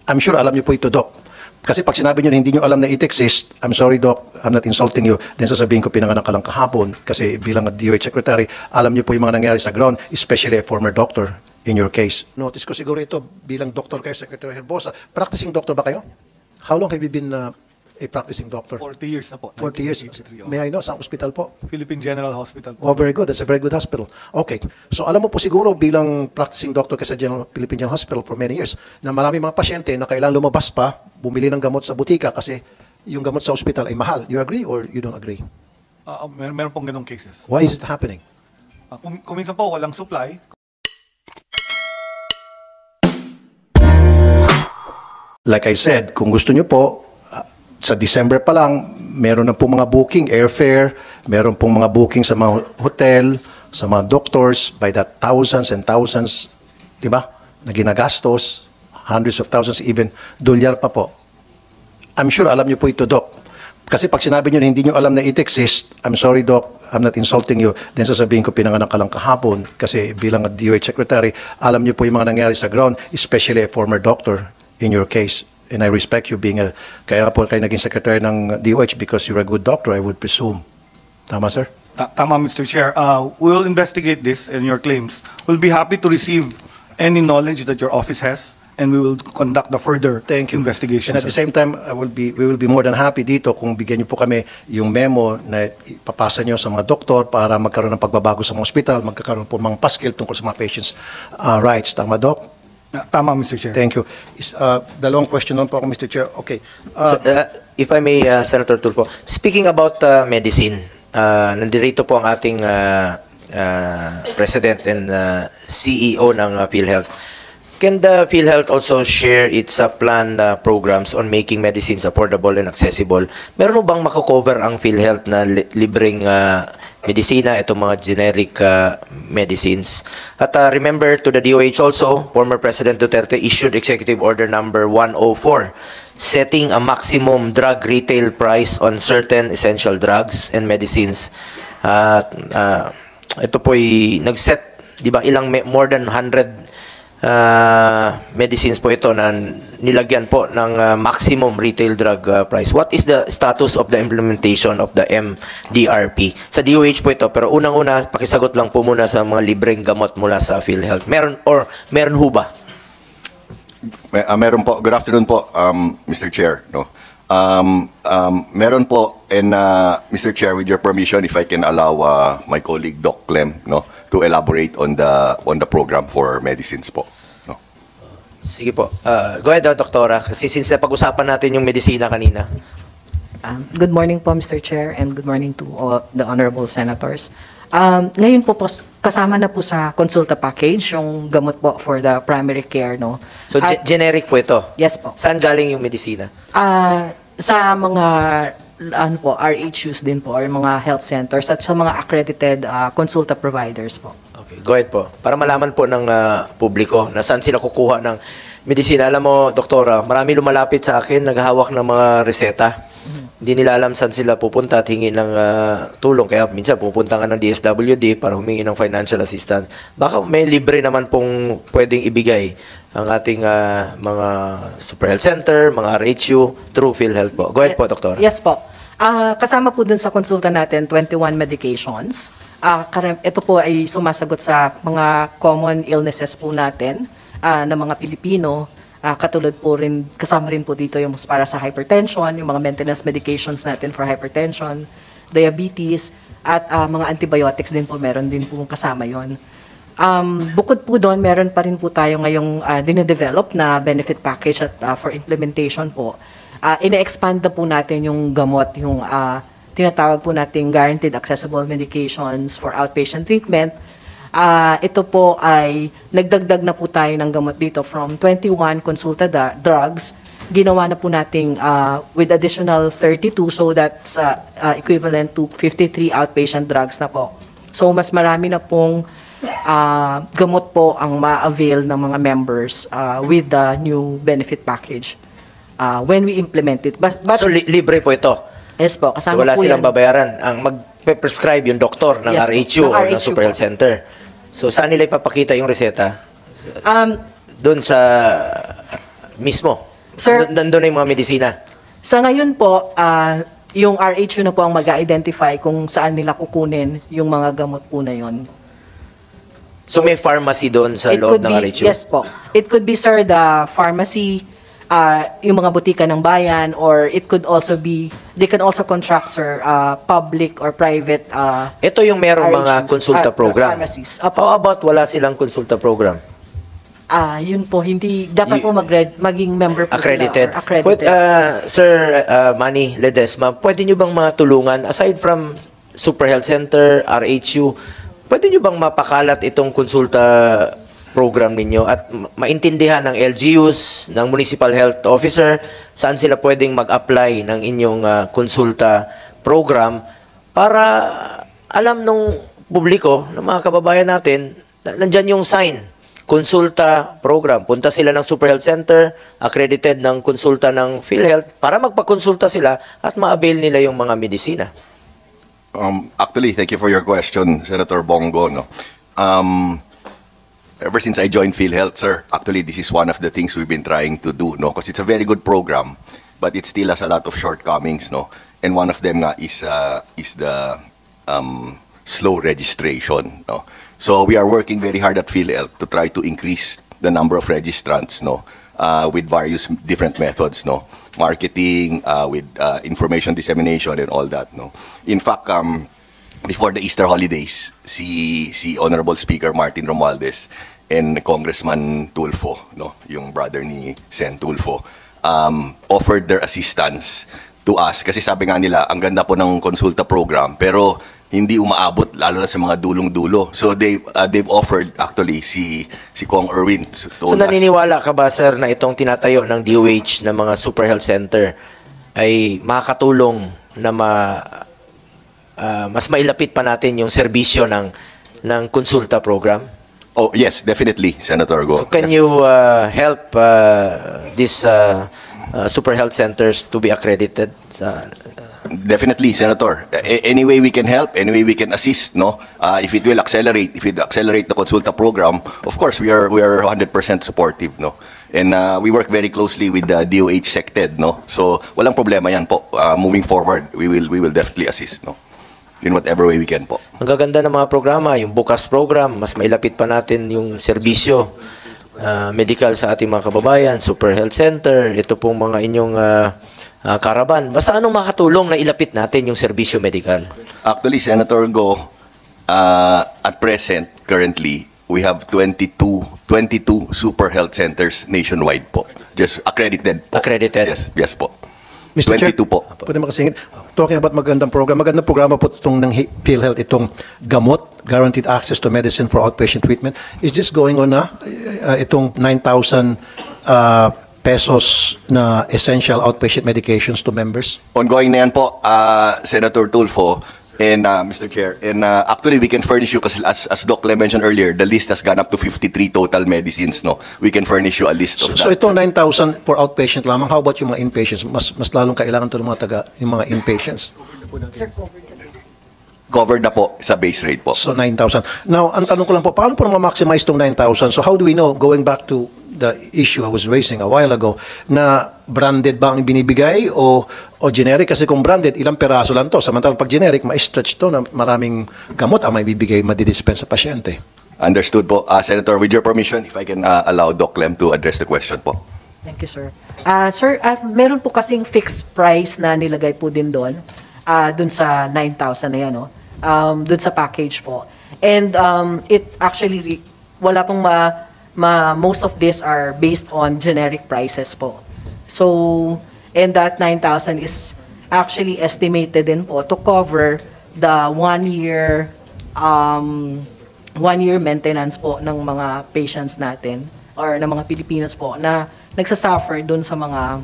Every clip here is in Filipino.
I'm sure alam niyo po ito, Doc. Kasi pag sinabi niyo na hindi niyo alam na it exists, I'm sorry, Doc, I'm not insulting you, then sasabihin ko pinanganak ka lang kahapon kasi bilang DOH Secretary, alam niyo po yung mga nangyari sa ground, especially a former doctor in your case. Notice ko siguro ito, bilang doctor kayo, Secretary Herbosa, practicing doctor ba kayo? How long have you been a practicing doctor? 40 years na po. 40 years. 1983, May I know, sa hospital po? Philippine General Hospital po. Oh, very good. That's a very good hospital. Okay. So, alam mo po siguro bilang practicing doctor ka sa Philippine General Hospital for many years na marami mga pasyente na kailangan lumabas pa, bumili ng gamot sa butika kasi yung gamot sa hospital ay mahal. You agree or you don't agree? Meron pong ganong cases. Why is it happening? Kung minsan po walang supply. Like I said, kung gusto nyo po, sa December pa lang, meron na po mga booking, airfare, meron pong mga booking sa mga hotel, sa mga doctors, by the thousands and thousands, di ba, na ginagastos, hundreds of thousands, even dolyar pa po. I'm sure alam niyo po ito, Doc. Kasi pag sinabi niyo na hindi niyo alam na it exists, I'm sorry, Doc, I'm not insulting you, then sasabihin ko pinanganak ka lang kahapon kasi bilang DOH Secretary, alam niyo po yung mga nangyari sa ground, especially a former doctor in your case. And I respect you being kaya po kayo naging secretary ng DOH because you're a good doctor, I would presume. Tama, sir? Tama, Mr. Chair. We will investigate this and your claims. We'll be happy to receive any knowledge that your office has, and we will conduct the further investigation. And at the same time, we will be more than happy dito kung bigyan niyo po kami yung memo na ipapasa niyo sa mga doktor para magkaroon ng pagbabago sa mga hospital, magkakaroon po mga paskil tungkol sa mga patients' rights. Tama, Doc? Tama, Mr. Chair. Thank you. Dalawang question lang po ako, Mr. Chair. Okay. If I may, Senator Tulfo, speaking about medicine, nandito po ang ating President and CEO ng PhilHealth. Can the PhilHealth also share its planned programs on making medicines affordable and accessible? Meron bang makakover ang PhilHealth na libreng medisina, itong mga generic medicines? At remember to the DOH also, former President Duterte issued Executive Order number 104, setting a maximum drug retail price on certain essential drugs and medicines. Ito po'y nag-set, di ba, more than 100 medicines po ito na nilagyan po ng maximum retail drug price. What is the status of the implementation of the MDRP? Sa DOH po ito, pero unang-una, pakisagot lang po muna sa mga libreng gamot mula sa PhilHealth. Meron ho ba? Meron po. Good afternoon po, Mr. Chair. No? Meron po, and Mr. Chair, with your permission, if I can allow my colleague Doc Clem, no, to elaborate on the program for medicines po. No. Sige po. Go ahead, Doktora. Kasi since napag-usapan natin yung medisina kanina. Good morning po, Mr. Chair, and good morning to all the honorable senators. Ngayon po, kasama na po sa consulta package yung gamot po for the primary care, no? So, generic po ito? Yes po. Saan galing yung medisina? Sa mga RHUs din po, or mga health centers at sa mga accredited consulta providers po. Okay, go ahead po. Para malaman po ng publiko na saan sila kukuha ng medisina. Alam mo, Doktora, marami lumalapit sa akin, naghahawak ng mga reseta. Hindi nila alam saan sila pupunta at hingi ng tulong. Kaya minsan pupunta nga ng DSWD para humingi ng financial assistance. Baka may libre naman pong pwedeng ibigay ang ating mga Super Health Center, mga RHU, through PhilHealth po. Go ahead po, Doktor. Yes po. Kasama po dun sa konsulta natin, 21 medications. Ito po ay sumasagot sa mga common illnesses po natin ng mga Pilipino. Katulad po rin, kasama rin po dito yung para sa hypertension, yung mga maintenance medications natin for hypertension, diabetes, at mga antibiotics din po, meron din po kasama yon. Bukod po doon, meron pa rin po tayo ngayong dine-develop na benefit package at for implementation po. Ine-expand na po natin yung gamot, yung tinatawag po nating guaranteed accessible medications for outpatient treatment. Ito po ay nagdagdag na po tayo ng gamot dito from 21 consulta drugs. Ginawa na po nating with additional 32, so that's equivalent to 53 outpatient drugs na po. So mas marami na pong gamot po ang ma-avail ng mga members with the new benefit package when we implement it. So libre po ito? Yes po. So wala silang babayaran. Ang mag-prescribe yung doktor ng RHU o ng Super Health Center. So saan nila ipapakita yung reseta? Doon sa mismo? Sir, Nandun na yung mga medisina. sa ngayon po, yung RHU na po ang mag-identify kung saan nila kukunin yung mga gamot po na yon. So may pharmacy doon sa loob ng RHU? Yes po. It could be, sir, the pharmacy, yung mga butika ng bayan, or it could also be, they can also contract, sir, public or private Ito yung merong mga RHUs, konsulta program. pharmacies. Opo. How about wala silang konsulta program? Yun po, hindi, dapat po maging member po Accredited. sila. Or accredited. Sir Manny Ledesma, pwede nyo bang matulungan, aside from Super Health Center, RHU, pwede nyo bang mapakalat itong konsulta program ninyo at maintindihan ng LGUs, ng Municipal Health Officer, saan sila pwedeng mag-apply ng inyong konsulta program para alam ng publiko, ng mga kababayan natin, na nandyan yung sign, konsulta program. Punta sila ng Super Health Center, accredited ng konsulta ng PhilHealth, para magpakonsulta sila at ma-avail nila yung mga medisina. Actually, thank you for your question, Senator Bongo. No? Ever since I joined PhilHealth, sir, actually this is one of the things we've been trying to do, no? Because it's a very good program, but it still has a lot of shortcomings, no? And one of them nga is the slow registration, no? So we are working very hard at PhilHealth to try to increase the number of registrants, no? With various different methods, no? Marketing, with information dissemination and all that, no? In fact, before the Easter holidays, si Honorable Speaker Martin Romualdez and Congressman Tulfo, no, yung brother ni Sen Tulfo, offered their assistance to us kasi sabi nga nila, ang ganda po ng konsulta program pero hindi umaabot lalo na sa mga dulong-dulo. So they've offered actually si Kong Erwin So naniniwala ka ba, sir, na itong tinatayo ng DOH na mga Super Health Center ay makakatulong na mas mailapit pa natin yung serbisyo ng konsulta program? Oh, yes, definitely, Senator Go. So can you help these Super Health Centers to be accredited? Definitely, Senator. Any way we can help, any way we can assist, no? If it accelerate the consulta program, of course we are 100% supportive, no? And we work very closely with the DOH SecTed, no? So walang problema yan po. Moving forward, we will definitely assist, no? In whatever way we can po. Ang gaganda ng mga programa, yung Bukas program, mas mailapit pa natin yung serbisyo medical sa ating mga kababayan, Super Health Center, ito pong mga inyong karaban. Basta anong makatulong na ilapit natin yung serbisyo medical? Actually, Senator Go, at present, currently, we have 22 Super Health Centers nationwide po. Just accredited po. Accredited? Yes po. Mr. 22 Chair, po. pwede makasingit. Talking about magandang programa po itong ng PhilHealth, itong gamot, guaranteed access to medicine for outpatient treatment. Is this going on na? Itong 9,000 pesos na essential outpatient medications to members? Ongoing na yan po, Senator Tulfo and Mr. Chair. And actually, we can furnish you, kasi as Doc Lem mentioned earlier, the list has gone up to 53 total medicines. No, we can furnish you a list of that. So itong 9,000 for outpatient lamang, how about yung mga inpatients? Mas lalong kailangan to ng yung mga inpatients. Covered na po sa base rate po. So 9,000. Now, ang tanong ko lang po, paano po ma-maximize itong 9,000? So how do we know, going back to the issue I was raising a while ago, na branded ba ang binibigay o generic? Kasi kung branded, ilang peraso lang to. Samantalang pag generic, ma-stretch to na maraming gamot ang may bibigay, madidispense sa pasyente. Understood po. Senator, with your permission, if I can allow Doc Lem to address the question po. Thank you, sir. Sir, meron po kasing fixed price na nilagay po din doon, doon sa 9,000 na yan, no? Doon sa package po. And it actually, wala pong most of these are based on generic prices po. So, and that 9,000 is actually estimated din po to cover the 1 year maintenance po ng mga patients natin or ng mga Pilipinas po na nagsasuffer dun sa mga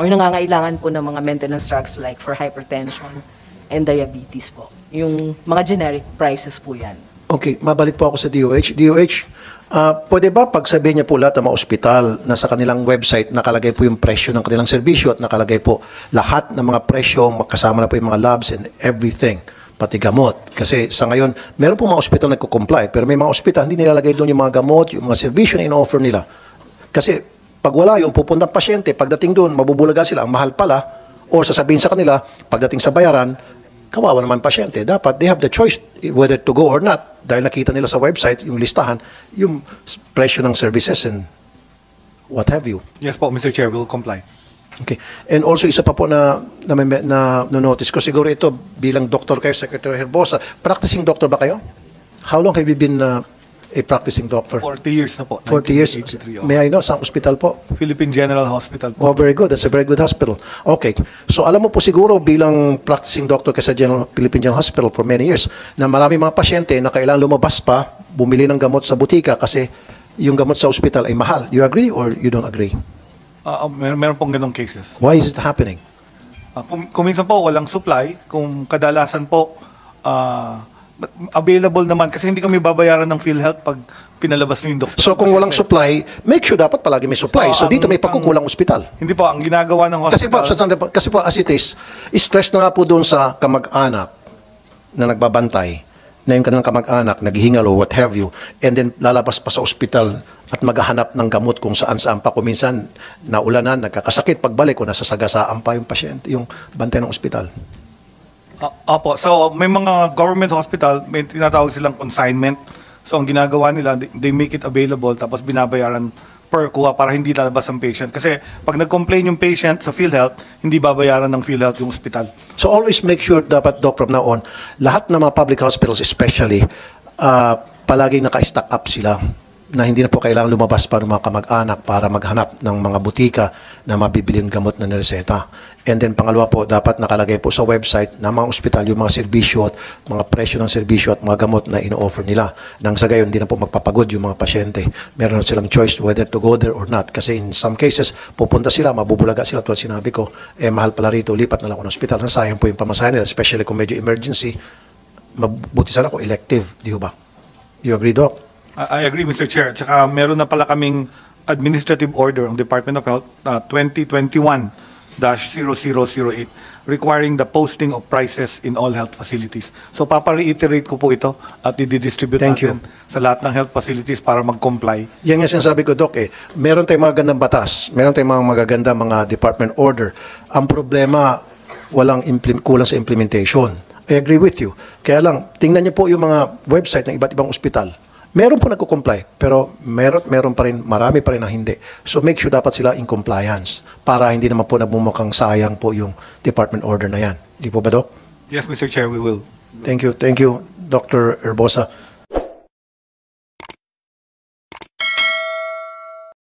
or nangangailangan po ng mga maintenance drugs like for hypertension and diabetes po. Yung mga generic prices po yan. Okay, mabalik po ako sa DOH. DOH, pwede ba pagsabihin niya po lahat ng mga ospital na sa kanilang website nakalagay po yung presyo ng kanilang serbisyo at nakalagay po lahat ng mga presyo, kasama na po yung mga labs and everything, pati gamot. Kasi sa ngayon, meron po mga ospital na nagko-comply, pero may mga ospital hindi nilalagay doon yung mga gamot, yung mga serbisyo na in-offer nila. Kasi Pag wala yung pupuntang pasyente, pagdating doon, mabubulaga sila, ang mahal pala, o sasabihin sa kanila, pagdating sa bayaran, kawawa naman pasyente. Dapat they have the choice whether to go or not. Dahil nakita nila sa website, yung listahan, yung presyo ng services and what have you. Yes po, Mr. Chair, we'll comply. Okay. And also, isa pa po na notice ko, siguro ito, bilang doktor kayo, Secretary Herbosa, practicing doctor ba kayo? How long have you been a practicing doctor? 40 years na po. 40 years. 1983, May I know, sa hospital po? Philippine General Hospital po. Oh, very good. That's a very good hospital. Okay. So, alam mo po siguro bilang practicing doctor ka sa Philippine General Hospital for many years na marami mga pasyente na kailangan lumabas pa, bumili ng gamot sa butika kasi yung gamot sa hospital ay mahal. You agree or you don't agree? Meron pong ganong cases. Why is it happening? Kung minsan po walang supply, kung kadalasan po available naman kasi hindi kami babayaran ng PhilHealth pag pinalabas niyo yung doktor. So, kung walang supply, make sure dapat palagi may supply. So, dito may pagkukulang ospital. Hindi po, ang ginagawa ng hospital... Kasi po, as it is, stress na nga po doon sa kamag-anak na nagbabantay, na yung kanilang kamag-anak, naghihingal o what have you, and then lalabas pa sa ospital at maghahanap ng gamot kung saan-saan pa. Kung minsan, naulanan, nagkakasakit, pagbalik o nasasagasaan pa yung pasyente, yung bantay ng ospital. Opo, so may mga government hospital, may tinatawag silang consignment. So ang ginagawa nila, they make it available tapos binabayaran per kuha para hindi lalabas ang patient. Kasi pag nag-complain yung patient sa PhilHealth, hindi babayaran ng PhilHealth yung ospital. So always make sure dapat, Doc, from now on, lahat ng mga public hospitals especially, palaging naka-stock up sila na hindi na po kailangan lumabas pa ng mga kamag-anak para maghanap ng mga butika na mabibili ng gamot na nireseta. And then pangalawa po, dapat nakalagay po sa website ng mga ospital yung mga serbisyo at mga presyo ng serbisyo at mga gamot na ino-offer nila. Nang sa gayon, hindi na po magpapagod yung mga pasyente. Meron na silang choice whether to go there or not. Kasi in some cases, pupunta sila, mabubulaga sila. Tulad sinabi ko, mahal pala rito, lipat na lang ako ng ospital. Nasayang po yung pamasahe nila, especially kung medyo emergency. Mabuti sana kung elective, di ba? You agree, Doc? I agree, Mr. Chair. Tsaka meron na pala kaming administrative order ng Department of Health 2021-0008 requiring the posting of prices in all health facilities. So papa-reiterate ko po ito at i-distribute natin sa lahat ng health facilities para mag-comply. Yan nga sinasabi ko, Doc, meron tayong mga gandang batas, meron tayong mga magagandang mga department order. Ang problema, kulang sa implementation. I agree with you. Kaya lang, tingnan niyo po yung mga website ng iba't ibang ospital. Meron po nagko-comply, pero meron pa rin, marami pa rin na hindi. So make sure dapat sila in compliance para hindi naman po nabumukhang sayang po yung department order na yan. Di po ba, Doc? Yes, Mr. Chair, we will. Thank you, Dr. Herbosa.